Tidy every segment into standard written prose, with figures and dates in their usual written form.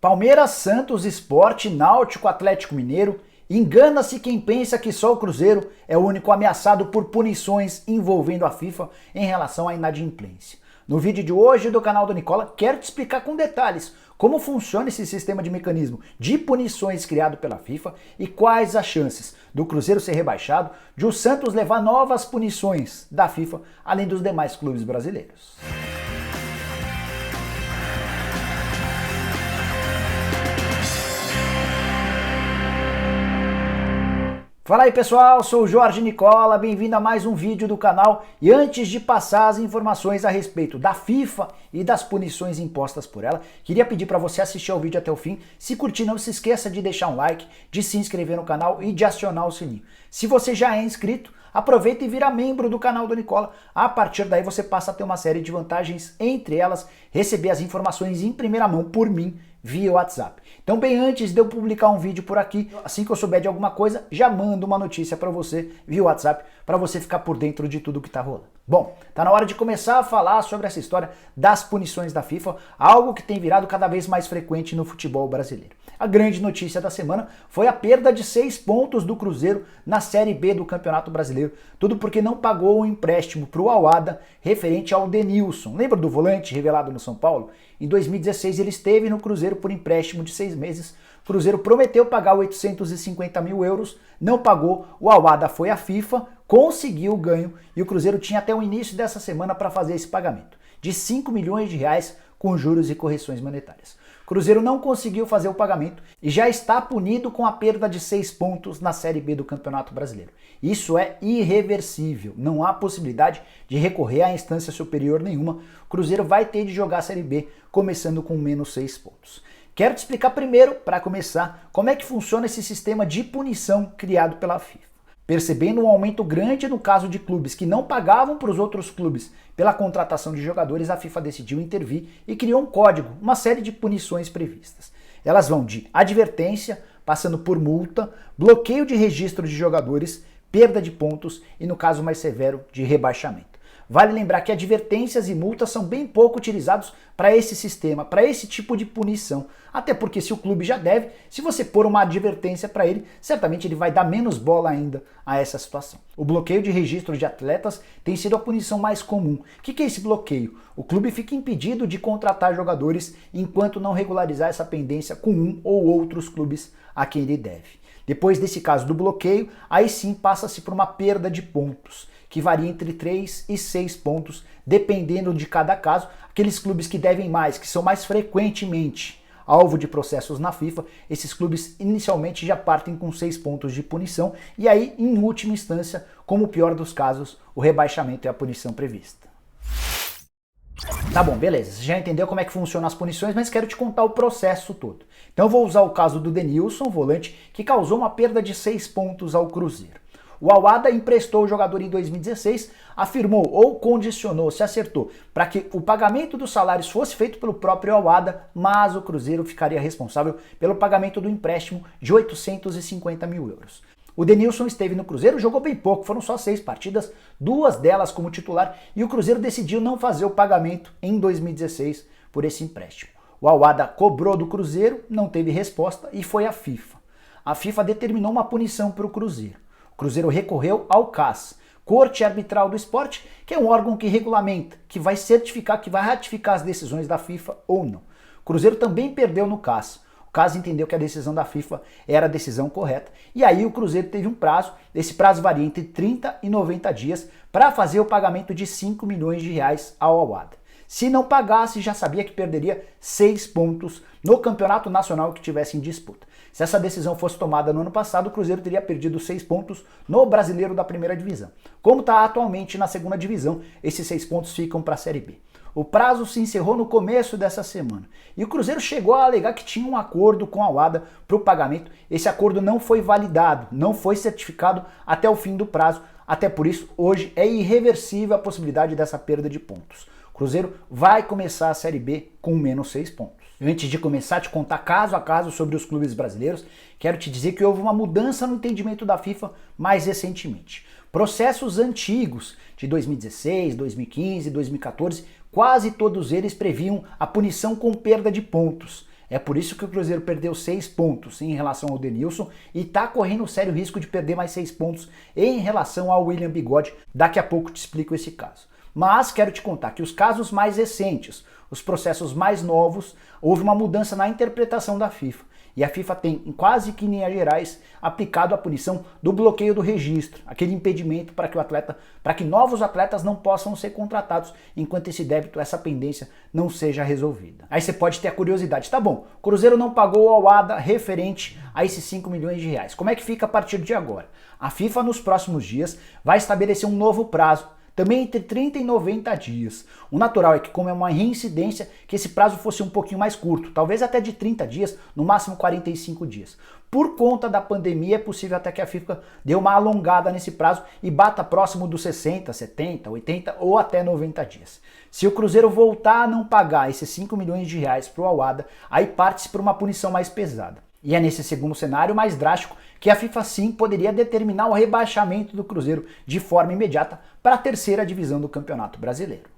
Palmeiras, Santos, Sport, Náutico, Atlético Mineiro. Engana-se quem pensa que só o Cruzeiro é o único ameaçado por punições envolvendo a FIFA em relação à inadimplência. No vídeo de hoje do canal do Nicola, quero te explicar com detalhes como funciona esse sistema de mecanismo de punições criado pela FIFA e quais as chances do Cruzeiro ser rebaixado, de o Santos levar novas punições da FIFA, além dos demais clubes brasileiros. Fala aí pessoal, sou o Jorge Nicola, bem-vindo a mais um vídeo do canal. E antes de passar as informações a respeito da FIFA e das punições impostas por ela, queria pedir para você assistir ao vídeo até o fim. Se curtir, não se esqueça de deixar um like, de se inscrever no canal e de acionar o sininho. Se você já é inscrito, aproveita e vira membro do canal do Nicola. A partir daí você passa a ter uma série de vantagens, entre elas receber as informações em primeira mão por mim via WhatsApp. Então, bem antes de eu publicar um vídeo por aqui, assim que eu souber de alguma coisa, já mando uma notícia para você via WhatsApp, para você ficar por dentro de tudo que tá rolando. Bom, tá na hora de começar a falar sobre essa história das punições da FIFA, algo que tem virado cada vez mais frequente no futebol brasileiro. A grande notícia da semana foi a perda de 6 pontos do Cruzeiro na Série B do Campeonato Brasileiro, tudo porque não pagou o empréstimo para o Al-Ahda referente ao Denilson. Lembra do volante revelado no São Paulo? Em 2016 ele esteve no Cruzeiro por empréstimo de 6 meses. O Cruzeiro prometeu pagar 850 mil euros, não pagou, o Al-Ahda foi à FIFA, conseguiu o ganho e o Cruzeiro tinha até o início dessa semana para fazer esse pagamento de 5 milhões de reais com juros e correções monetárias. O Cruzeiro não conseguiu fazer o pagamento e já está punido com a perda de 6 pontos na Série B do Campeonato Brasileiro. Isso é irreversível, não há possibilidade de recorrer à instância superior nenhuma. O Cruzeiro vai ter de jogar a Série B começando com menos 6 pontos. Quero te explicar primeiro, para começar, como é que funciona esse sistema de punição criado pela FIFA. Percebendo um aumento grande no caso de clubes que não pagavam para os outros clubes pela contratação de jogadores, a FIFA decidiu intervir e criou um código, uma série de punições previstas. Elas vão de advertência, passando por multa, bloqueio de registro de jogadores, perda de pontos e, no caso mais severo, de rebaixamento. Vale lembrar que advertências e multas são bem pouco utilizados para esse sistema, para esse tipo de punição. Até porque se o clube já deve, se você pôr uma advertência para ele, certamente ele vai dar menos bola ainda a essa situação. O bloqueio de registro de atletas tem sido a punição mais comum. O que é esse bloqueio? O clube fica impedido de contratar jogadores enquanto não regularizar essa pendência com um ou outros clubes a quem ele deve. Depois desse caso do bloqueio, aí sim passa-se por uma perda de pontos, que varia entre 3 e 6 pontos, dependendo de cada caso. Aqueles clubes que devem mais, que são mais frequentemente alvo de processos na FIFA, esses clubes inicialmente já partem com 6 pontos de punição, e aí, em última instância, como o pior dos casos, o rebaixamento é a punição prevista. Tá bom, beleza, você já entendeu como é que funcionam as punições, mas quero te contar o processo todo. Então eu vou usar o caso do Denilson, volante, que causou uma perda de 6 pontos ao Cruzeiro. O Al-Ahda emprestou o jogador em 2016, afirmou ou condicionou, se acertou, para que o pagamento dos salários fosse feito pelo próprio Al-Ahda, mas o Cruzeiro ficaria responsável pelo pagamento do empréstimo de 850 mil euros. O Denilson esteve no Cruzeiro, jogou bem pouco, foram só 6 partidas, 2 delas como titular, e o Cruzeiro decidiu não fazer o pagamento em 2016 por esse empréstimo. O Al-Ahda cobrou do Cruzeiro, não teve resposta e foi à FIFA. A FIFA determinou uma punição para o Cruzeiro. O Cruzeiro recorreu ao CAS, Corte Arbitral do Esporte, que é um órgão que regulamenta, que vai certificar, que vai ratificar as decisões da FIFA ou não. O Cruzeiro também perdeu no CAS. O CAS entendeu que a decisão da FIFA era a decisão correta. E aí o Cruzeiro teve um prazo, esse prazo varia entre 30 e 90 dias, para fazer o pagamento de 5 milhões de reais ao Al-Ahda. Se não pagasse, já sabia que perderia 6 pontos no campeonato nacional que tivesse em disputa. Se essa decisão fosse tomada no ano passado, o Cruzeiro teria perdido 6 pontos no Brasileiro da primeira divisão. Como está atualmente na segunda divisão, esses 6 pontos ficam para a Série B. O prazo se encerrou no começo dessa semana e o Cruzeiro chegou a alegar que tinha um acordo com a Al-Ahda para o pagamento. Esse acordo não foi validado, não foi certificado até o fim do prazo. Até por isso, hoje é irreversível a possibilidade dessa perda de pontos. O Cruzeiro vai começar a Série B com menos 6 pontos. Antes de começar a te contar caso a caso sobre os clubes brasileiros, quero te dizer que houve uma mudança no entendimento da FIFA mais recentemente. Processos antigos de 2016, 2015, 2014, quase todos eles previam a punição com perda de pontos. É por isso que o Cruzeiro perdeu 6 pontos em relação ao Denilson e está correndo um sério risco de perder mais 6 pontos em relação ao William Bigode. Daqui a pouco te explico esse caso. Mas quero te contar que os casos mais recentes, os processos mais novos, houve uma mudança na interpretação da FIFA. E a FIFA tem, em quase que linhas gerais, aplicado a punição do bloqueio do registro, aquele impedimento para que novos atletas não possam ser contratados enquanto esse débito, essa pendência não seja resolvida. Aí você pode ter a curiosidade, tá bom, o Cruzeiro não pagou ao ADA referente a esses 5 milhões de reais. Como é que fica a partir de agora? A FIFA nos próximos dias vai estabelecer um novo prazo, também entre 30 e 90 dias. O natural é que, como é uma reincidência, que esse prazo fosse um pouquinho mais curto, talvez até de 30 dias, no máximo 45 dias. Por conta da pandemia, é possível até que a FIFA dê uma alongada nesse prazo e bata próximo dos 60, 70, 80 ou até 90 dias. Se o Cruzeiro voltar a não pagar esses 5 milhões de reais para o Al-Wahda, aí parte-se para uma punição mais pesada. E é nesse segundo cenário mais drástico que a FIFA sim poderia determinar o rebaixamento do Cruzeiro de forma imediata para a terceira divisão do Campeonato Brasileiro.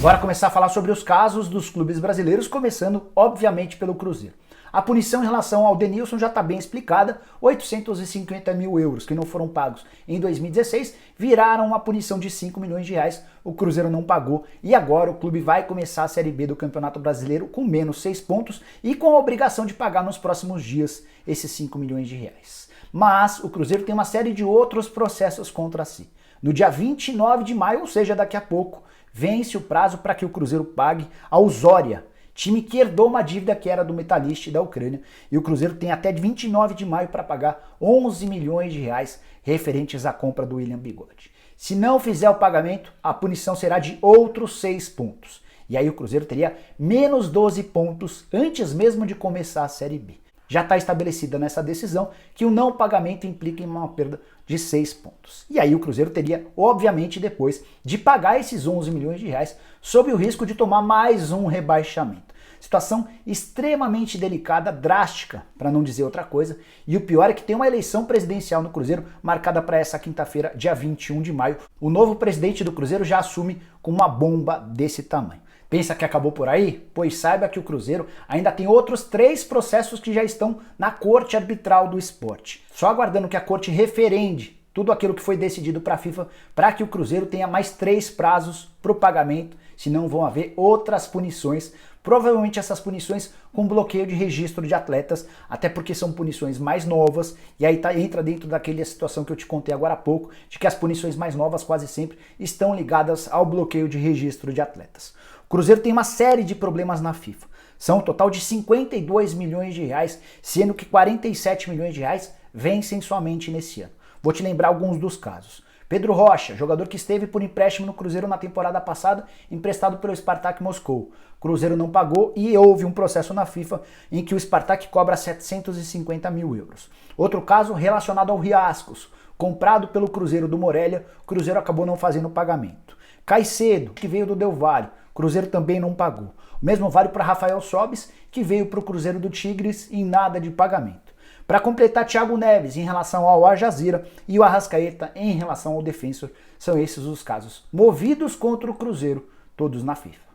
Bora começar a falar sobre os casos dos clubes brasileiros, começando obviamente pelo Cruzeiro. A punição em relação ao Denilson já está bem explicada, 850 mil euros que não foram pagos em 2016 viraram uma punição de 5 milhões de reais, o Cruzeiro não pagou e agora o clube vai começar a Série B do Campeonato Brasileiro com menos 6 pontos e com a obrigação de pagar nos próximos dias esses 5 milhões de reais. Mas o Cruzeiro tem uma série de outros processos contra si. No dia 29 de maio, ou seja, daqui a pouco, vence o prazo para que o Cruzeiro pague ao Zorya, time que herdou uma dívida que era do Metalist da Ucrânia, e o Cruzeiro tem até 29 de maio para pagar 11 milhões de reais referentes à compra do William Bigode. Se não fizer o pagamento, a punição será de outros 6 pontos. E aí o Cruzeiro teria menos 12 pontos antes mesmo de começar a Série B. Já está estabelecida nessa decisão que o não pagamento implica em uma perda de 6 pontos. E aí o Cruzeiro teria, obviamente, depois de pagar esses 11 milhões de reais, sob o risco de tomar mais um rebaixamento. Situação extremamente delicada, drástica, para não dizer outra coisa. E o pior é que tem uma eleição presidencial no Cruzeiro marcada para essa quinta-feira, dia 21 de maio. O novo presidente do Cruzeiro já assume com uma bomba desse tamanho. Pensa que acabou por aí? Pois saiba que o Cruzeiro ainda tem outros 3 processos que já estão na Corte Arbitral do Esporte. Só aguardando que a Corte referende tudo aquilo que foi decidido para a FIFA para que o Cruzeiro tenha mais 3 prazos para o pagamento, senão vão haver outras punições, provavelmente essas punições com bloqueio de registro de atletas, até porque são punições mais novas, e aí entra dentro daquela situação que eu te contei agora há pouco, de que as punições mais novas quase sempre estão ligadas ao bloqueio de registro de atletas. O Cruzeiro tem uma série de problemas na FIFA. São um total de 52 milhões de reais, sendo que 47 milhões de reais vencem somente nesse ano. Vou te lembrar alguns dos casos. Pedro Rocha, jogador que esteve por empréstimo no Cruzeiro na temporada passada, emprestado pelo Spartak Moscou. O Cruzeiro não pagou e houve um processo na FIFA em que o Spartak cobra 750 mil euros. Outro caso relacionado ao Riascos, comprado pelo Cruzeiro do Morelia, o Cruzeiro acabou não fazendo o pagamento. Caicedo, que veio do Del Valle, o Cruzeiro também não pagou. O mesmo vale para Rafael Sobis, que veio para o Cruzeiro do Tigres em nada de pagamento. Para completar, Thiago Neves em relação ao Al Jazeera e o Arrascaeta em relação ao Defensor. São esses os casos movidos contra o Cruzeiro, todos na FIFA.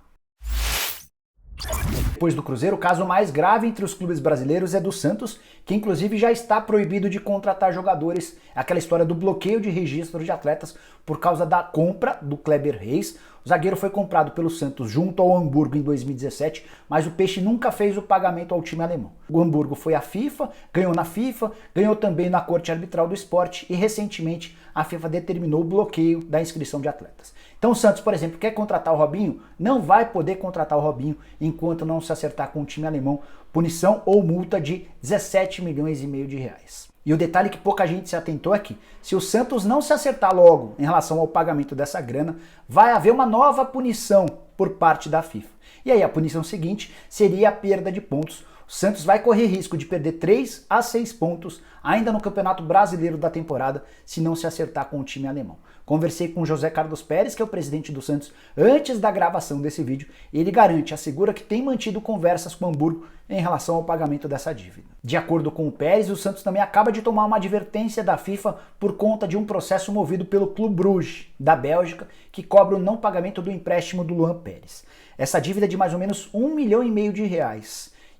Depois do Cruzeiro, o caso mais grave entre os clubes brasileiros é do Santos, que inclusive já está proibido de contratar jogadores. Aquela história do bloqueio de registro de atletas por causa da compra do Kleber Reis. O zagueiro foi comprado pelo Santos junto ao Hamburgo em 2017, mas o Peixe nunca fez o pagamento ao time alemão. O Hamburgo foi à FIFA, ganhou na FIFA, ganhou também na Corte Arbitral do Esporte e recentemente a FIFA determinou o bloqueio da inscrição de atletas. Então o Santos, por exemplo, quer contratar o Robinho? Não vai poder contratar o Robinho enquanto não se acertar com o time alemão. Punição ou multa de 17 milhões e meio de reais. E o detalhe que pouca gente se atentou é que, se o Santos não se acertar logo em relação ao pagamento dessa grana, vai haver uma nova punição por parte da FIFA. E aí a punição seguinte seria a perda de pontos. O Santos vai correr risco de perder 3 a 6 pontos ainda no Campeonato Brasileiro da temporada se não se acertar com o time alemão. Conversei com José Carlos Pérez, que é o presidente do Santos, antes da gravação desse vídeo, e ele garante, assegura que tem mantido conversas com o Hamburgo em relação ao pagamento dessa dívida. De acordo com o Pérez, o Santos também acaba de tomar uma advertência da FIFA por conta de um processo movido pelo Clube Bruges, da Bélgica, que cobra o não pagamento do empréstimo do Luan Pérez. Essa dívida é de mais ou menos R$1,5 milhão.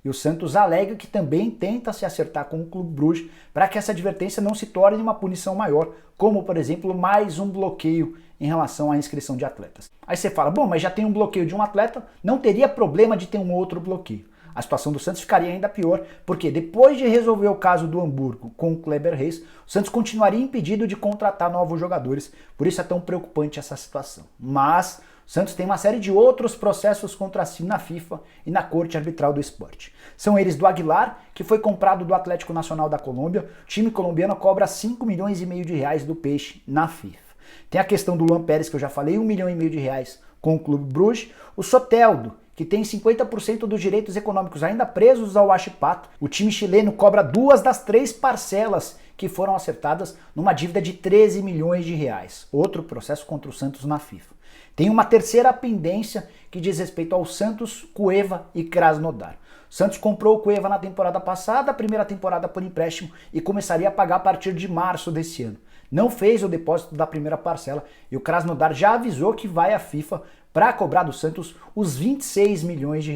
E o Santos alega que também tenta se acertar com o Clube Bruges para que essa advertência não se torne uma punição maior, como, por exemplo, mais um bloqueio em relação à inscrição de atletas. Aí você fala, bom, mas já tem um bloqueio de um atleta, não teria problema de ter um outro bloqueio. A situação do Santos ficaria ainda pior, porque depois de resolver o caso do Hamburgo com o Kleber Reis, o Santos continuaria impedido de contratar novos jogadores, por isso é tão preocupante essa situação. Mas o Santos tem uma série de outros processos contra si na FIFA e na Corte Arbitral do Esporte. São eles do Aguilar, que foi comprado do Atlético Nacional da Colômbia. O time colombiano cobra R$5,5 milhões do Peixe na FIFA. Tem a questão do Luan Pérez, que eu já falei, R$1,5 milhão com o Clube Bruges. O Soteldo, que tem 50% dos direitos econômicos ainda presos ao Huachipato. O time chileno cobra 2 das 3 parcelas que foram acertadas numa dívida de R$13 milhões. Outro processo contra o Santos na FIFA. Tem uma terceira pendência que diz respeito ao Santos, Cueva e Krasnodar. O Santos comprou o Cueva na temporada passada, a primeira temporada por empréstimo, e começaria a pagar a partir de março desse ano. Não fez o depósito da primeira parcela e o Krasnodar já avisou que vai à FIFA para cobrar do Santos os R$26 milhões.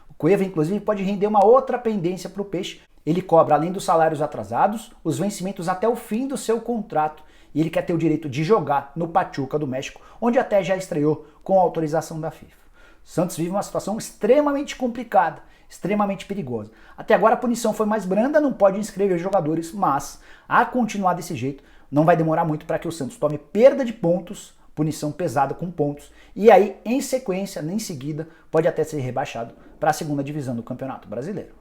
O Cueva, inclusive, pode render uma outra pendência para o Peixe. Ele cobra, além dos salários atrasados, os vencimentos até o fim do seu contrato, e ele quer ter o direito de jogar no Pachuca do México, onde até já estreou com a autorização da FIFA. O Santos vive uma situação extremamente complicada, extremamente perigosa. Até agora a punição foi mais branda, não pode inscrever jogadores, mas a continuar desse jeito não vai demorar muito para que o Santos tome perda de pontos, punição pesada com pontos, e aí em sequência, em seguida, pode até ser rebaixado para a segunda divisão do Campeonato Brasileiro.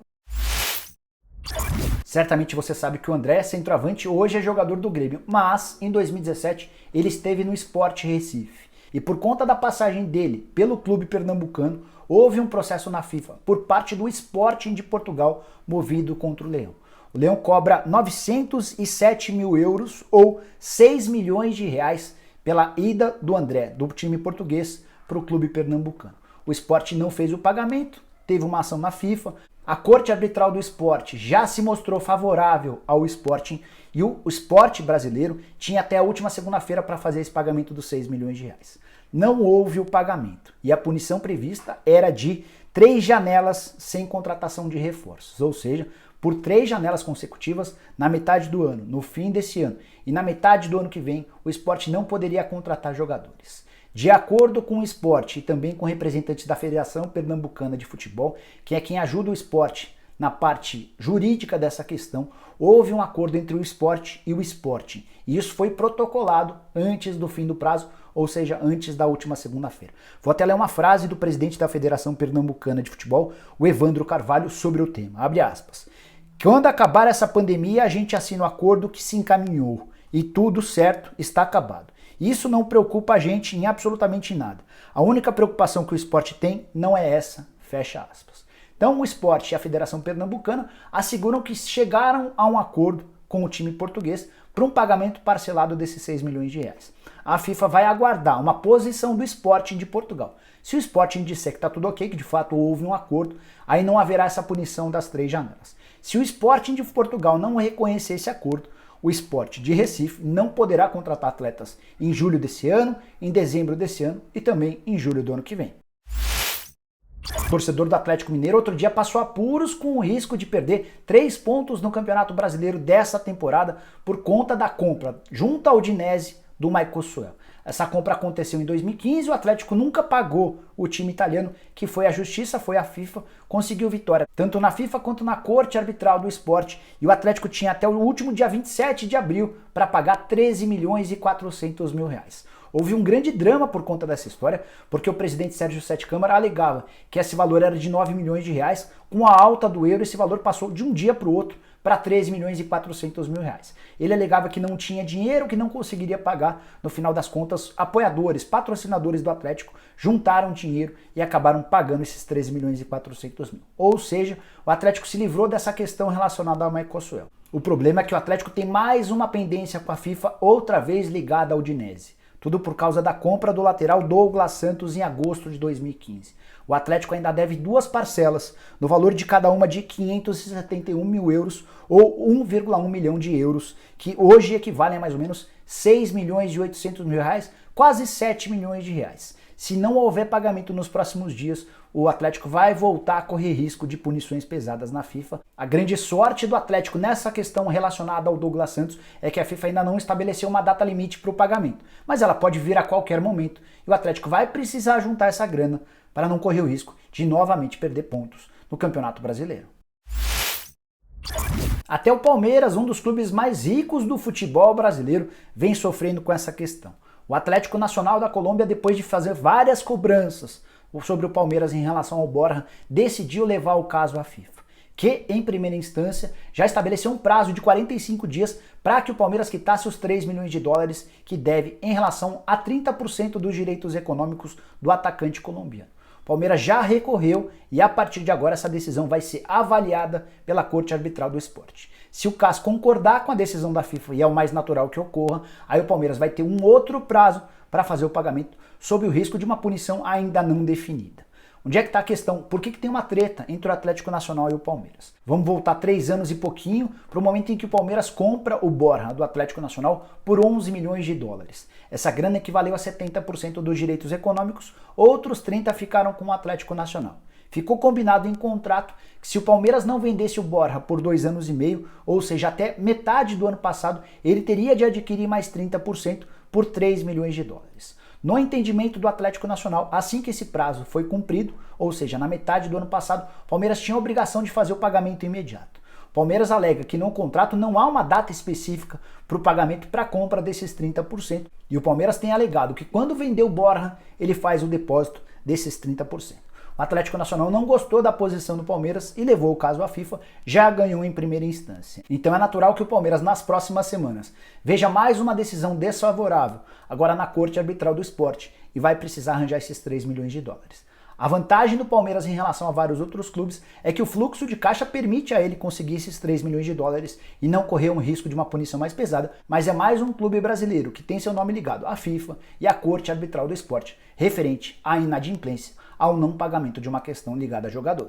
Certamente você sabe que o André, centroavante, hoje é jogador do Grêmio, mas em 2017 ele esteve no Sport Recife. E por conta da passagem dele pelo clube pernambucano, houve um processo na FIFA por parte do Sporting de Portugal movido contra o Leão. O Leão cobra 907 mil euros ou R$6 milhões pela ida do André, do time português, para o clube pernambucano. O Sport não fez o pagamento, teve uma ação na FIFA. A Corte Arbitral do Esporte já se mostrou favorável ao Sporting e o Sport brasileiro tinha até a última segunda-feira para fazer esse pagamento dos R$6 milhões. Não houve o pagamento e a punição prevista era de 3 janelas sem contratação de reforços, ou seja, por 3 janelas consecutivas na metade do ano, no fim desse ano e na metade do ano que vem, o Sport não poderia contratar jogadores. De acordo com o Sport e também com representantes da Federação Pernambucana de Futebol, que é quem ajuda o Sport na parte jurídica dessa questão, houve um acordo entre o Sport e o Sporting. E isso foi protocolado antes do fim do prazo, ou seja, antes da última segunda-feira. Vou até ler uma frase do presidente da Federação Pernambucana de Futebol, o Evandro Carvalho, sobre o tema. Abre aspas. Quando acabar essa pandemia, a gente assina o acordo que se encaminhou. E tudo certo, está acabado. Isso não preocupa a gente em absolutamente nada. A única preocupação que o Sport tem não é essa, fecha aspas. Então o Sport e a Federação Pernambucana asseguram que chegaram a um acordo com o time português para um pagamento parcelado desses R$6 milhões. A FIFA vai aguardar uma posição do Sporting de Portugal. Se o Sporting disser que está tudo ok, que de fato houve um acordo, aí não haverá essa punição das 3 janelas. Se o Sporting de Portugal não reconhecer esse acordo, o Sport de Recife não poderá contratar atletas em julho desse ano, em dezembro desse ano e também em julho do ano que vem. O torcedor do Atlético Mineiro outro dia passou apuros com o risco de perder 3 pontos no Campeonato Brasileiro dessa temporada por conta da compra junto à Udinese do Michael Suel. Essa compra aconteceu em 2015, o Atlético nunca pagou o time italiano, que foi à Justiça, foi à FIFA, conseguiu vitória tanto na FIFA quanto na Corte Arbitral do Esporte, e o Atlético tinha até o último dia 27 de abril para pagar R$13 milhões e 400 mil. Houve um grande drama por conta dessa história, porque o presidente Sérgio Sete Câmara alegava que esse valor era de R$9 milhões, com a alta do euro esse valor passou de um dia para o outro para R$13 milhões e 400 mil. Ele alegava que não tinha dinheiro, que não conseguiria pagar. No final das contas, apoiadores, patrocinadores do Atlético juntaram dinheiro e acabaram pagando esses R$13 milhões e 400 mil. Ou seja, o Atlético se livrou dessa questão relacionada ao Michael Suel. O problema é que o Atlético tem mais uma pendência com a FIFA, outra vez ligada ao Udinese. Tudo por causa da compra do lateral Douglas Santos em agosto de 2015. O Atlético ainda deve 2 parcelas, no valor de cada uma de 571 mil euros ou 1,1 milhão de euros, que hoje equivalem a mais ou menos 6 milhões e 800 mil reais, quase 7 milhões de reais. Se não houver pagamento nos próximos dias, o Atlético vai voltar a correr risco de punições pesadas na FIFA. A grande sorte do Atlético nessa questão relacionada ao Douglas Santos é que a FIFA ainda não estabeleceu uma data limite para o pagamento, mas ela pode vir a qualquer momento e o Atlético vai precisar juntar essa grana para não correr o risco de novamente perder pontos no Campeonato Brasileiro. Até o Palmeiras, um dos clubes mais ricos do futebol brasileiro, vem sofrendo com essa questão. O Atlético Nacional da Colômbia, depois de fazer várias cobranças sobre o Palmeiras em relação ao Borja, decidiu levar o caso à FIFA, que, em primeira instância, já estabeleceu um prazo de 45 dias para que o Palmeiras quitasse os 3 milhões de dólares que deve em relação a 30% dos direitos econômicos do atacante colombiano. O Palmeiras já recorreu e a partir de agora essa decisão vai ser avaliada pela Corte Arbitral do Esporte. Se o CAS concordar com a decisão da FIFA, e é o mais natural que ocorra, aí o Palmeiras vai ter um outro prazo para fazer o pagamento sob o risco de uma punição ainda não definida. Onde é que está a questão? Por que tem uma treta entre o Atlético Nacional e o Palmeiras? Vamos voltar 3 anos e pouquinho para o momento em que o Palmeiras compra o Borja do Atlético Nacional por 11 milhões de dólares. Essa grana equivaleu a 70% dos direitos econômicos, outros 30% ficaram com o Atlético Nacional. Ficou combinado em contrato que se o Palmeiras não vendesse o Borja por 2 anos e meio, ou seja, até metade do ano passado, ele teria de adquirir mais 30% por 3 milhões de dólares. No entendimento do Atlético Nacional, assim que esse prazo foi cumprido, ou seja, na metade do ano passado, o Palmeiras tinha a obrigação de fazer o pagamento imediato. O Palmeiras alega que no contrato não há uma data específica para o pagamento para a compra desses 30%, e o Palmeiras tem alegado que quando vender o Borja, ele faz o depósito desses 30%. O Atlético Nacional não gostou da posição do Palmeiras e levou o caso à FIFA, já ganhou em primeira instância. Então é natural que o Palmeiras nas próximas semanas veja mais uma decisão desfavorável, agora na Corte Arbitral do Esporte, e vai precisar arranjar esses 3 milhões de dólares. A vantagem do Palmeiras em relação a vários outros clubes é que o fluxo de caixa permite a ele conseguir esses 3 milhões de dólares e não correr um risco de uma punição mais pesada, mas é mais um clube brasileiro que tem seu nome ligado à FIFA e à Corte Arbitral do Esporte, referente à inadimplência ao não pagamento de uma questão ligada a jogador.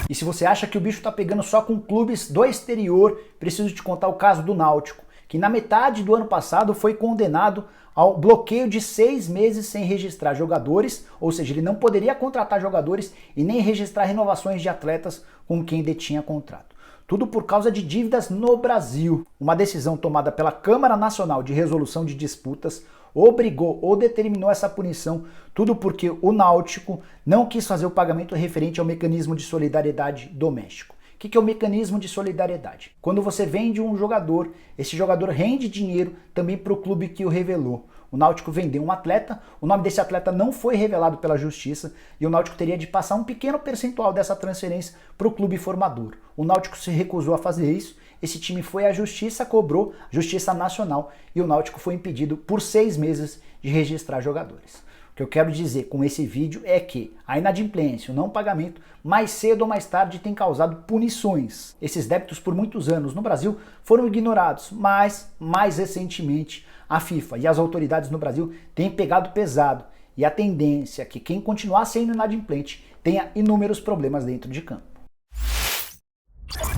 E se você acha que o bicho tá pegando só com clubes do exterior, preciso te contar o caso do Náutico, que na metade do ano passado foi condenado ao bloqueio de 6 meses sem registrar jogadores, ou seja, ele não poderia contratar jogadores e nem registrar renovações de atletas com quem detinha contrato. Tudo por causa de dívidas no Brasil. Uma decisão tomada pela Câmara Nacional de Resolução de Disputas obrigou ou determinou essa punição, tudo porque o Náutico não quis fazer o pagamento referente ao mecanismo de solidariedade doméstico. O que é o mecanismo de solidariedade? Quando você vende um jogador, esse jogador rende dinheiro também para o clube que o revelou. O Náutico vendeu um atleta, o nome desse atleta não foi revelado pela justiça e o Náutico teria de passar um pequeno percentual dessa transferência para o clube formador. O Náutico se recusou a fazer isso, esse time foi à justiça, cobrou, Justiça Nacional, e o Náutico foi impedido por 6 meses de registrar jogadores. O que eu quero dizer com esse vídeo é que a inadimplência, o não pagamento, mais cedo ou mais tarde tem causado punições. Esses débitos por muitos anos no Brasil foram ignorados, mas mais recentemente a FIFA e as autoridades no Brasil têm pegado pesado e a tendência é que quem continuar sendo inadimplente tenha inúmeros problemas dentro de campo.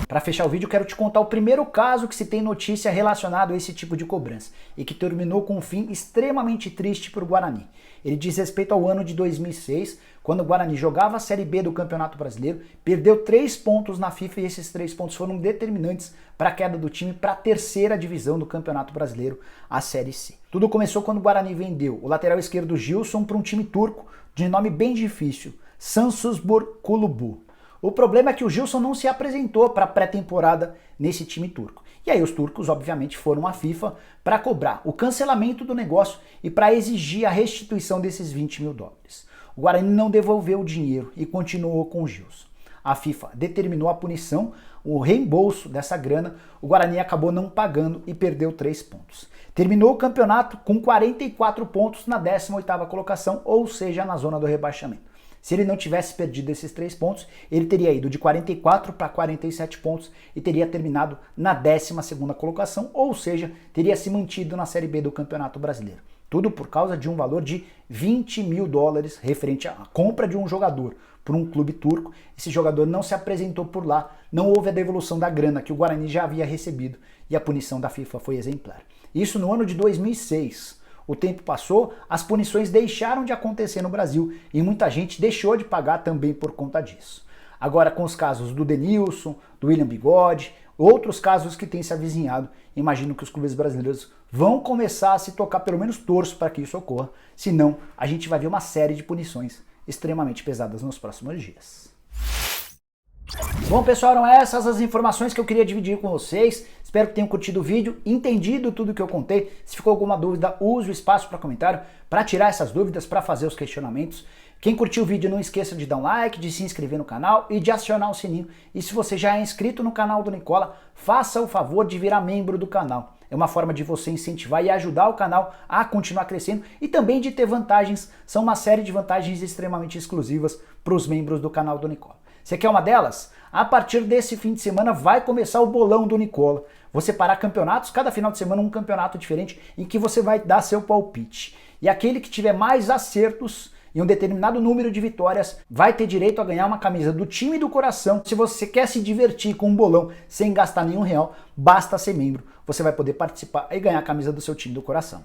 Para fechar o vídeo, quero te contar o primeiro caso que se tem notícia relacionado a esse tipo de cobrança e que terminou com um fim extremamente triste para o Guarani. Ele diz respeito ao ano de 2006, quando o Guarani jogava a Série B do Campeonato Brasileiro, perdeu 3 pontos na FIFA e esses 3 pontos foram determinantes para a queda do time para a 3ª divisão do Campeonato Brasileiro, a Série C. Tudo começou quando o Guarani vendeu o lateral esquerdo Gilson para um time turco de nome bem difícil, Samsunspor Kulübü. O problema é que o Gilson não se apresentou para a pré-temporada nesse time turco. E aí os turcos, obviamente, foram à FIFA para cobrar o cancelamento do negócio e para exigir a restituição desses 20 mil dólares. O Guarani não devolveu o dinheiro e continuou com o Gilson. A FIFA determinou a punição, o reembolso dessa grana, o Guarani acabou não pagando e perdeu 3 pontos. Terminou o campeonato com 44 pontos na 18ª colocação, ou seja, na zona do rebaixamento. Se ele não tivesse perdido esses 3 pontos, ele teria ido de 44 para 47 pontos e teria terminado na 12ª colocação, ou seja, teria se mantido na Série B do Campeonato Brasileiro. Tudo por causa de um valor de 20 mil dólares referente à compra de um jogador por um clube turco. Esse jogador não se apresentou por lá, não houve a devolução da grana que o Guarani já havia recebido e a punição da FIFA foi exemplar. Isso no ano de 2006. O tempo passou, as punições deixaram de acontecer no Brasil e muita gente deixou de pagar também por conta disso. Agora, com os casos do Denilson, do William Bigode, outros casos que têm se avizinhado, imagino que os clubes brasileiros vão começar a se tocar, pelo menos torço para que isso ocorra, senão a gente vai ver uma série de punições extremamente pesadas nos próximos dias. Bom, pessoal, eram essas as informações que eu queria dividir com vocês. Espero que tenham curtido o vídeo, entendido tudo que eu contei. Se ficou alguma dúvida, use o espaço para comentário para tirar essas dúvidas, para fazer os questionamentos. Quem curtiu o vídeo, não esqueça de dar um like, de se inscrever no canal e de acionar o sininho. E se você já é inscrito no canal do Nicola, faça o favor de virar membro do canal. É uma forma de você incentivar e ajudar o canal a continuar crescendo e também de ter vantagens. São uma série de vantagens extremamente exclusivas para os membros do canal do Nicola. Você quer uma delas? A partir desse fim de semana vai começar o bolão do Nicola. Vou separar campeonatos, cada final de semana um campeonato diferente em que você vai dar seu palpite. E aquele que tiver mais acertos e um determinado número de vitórias vai ter direito a ganhar uma camisa do time do coração. Se você quer se divertir com um bolão sem gastar nenhum real, basta ser membro. Você vai poder participar e ganhar a camisa do seu time do coração.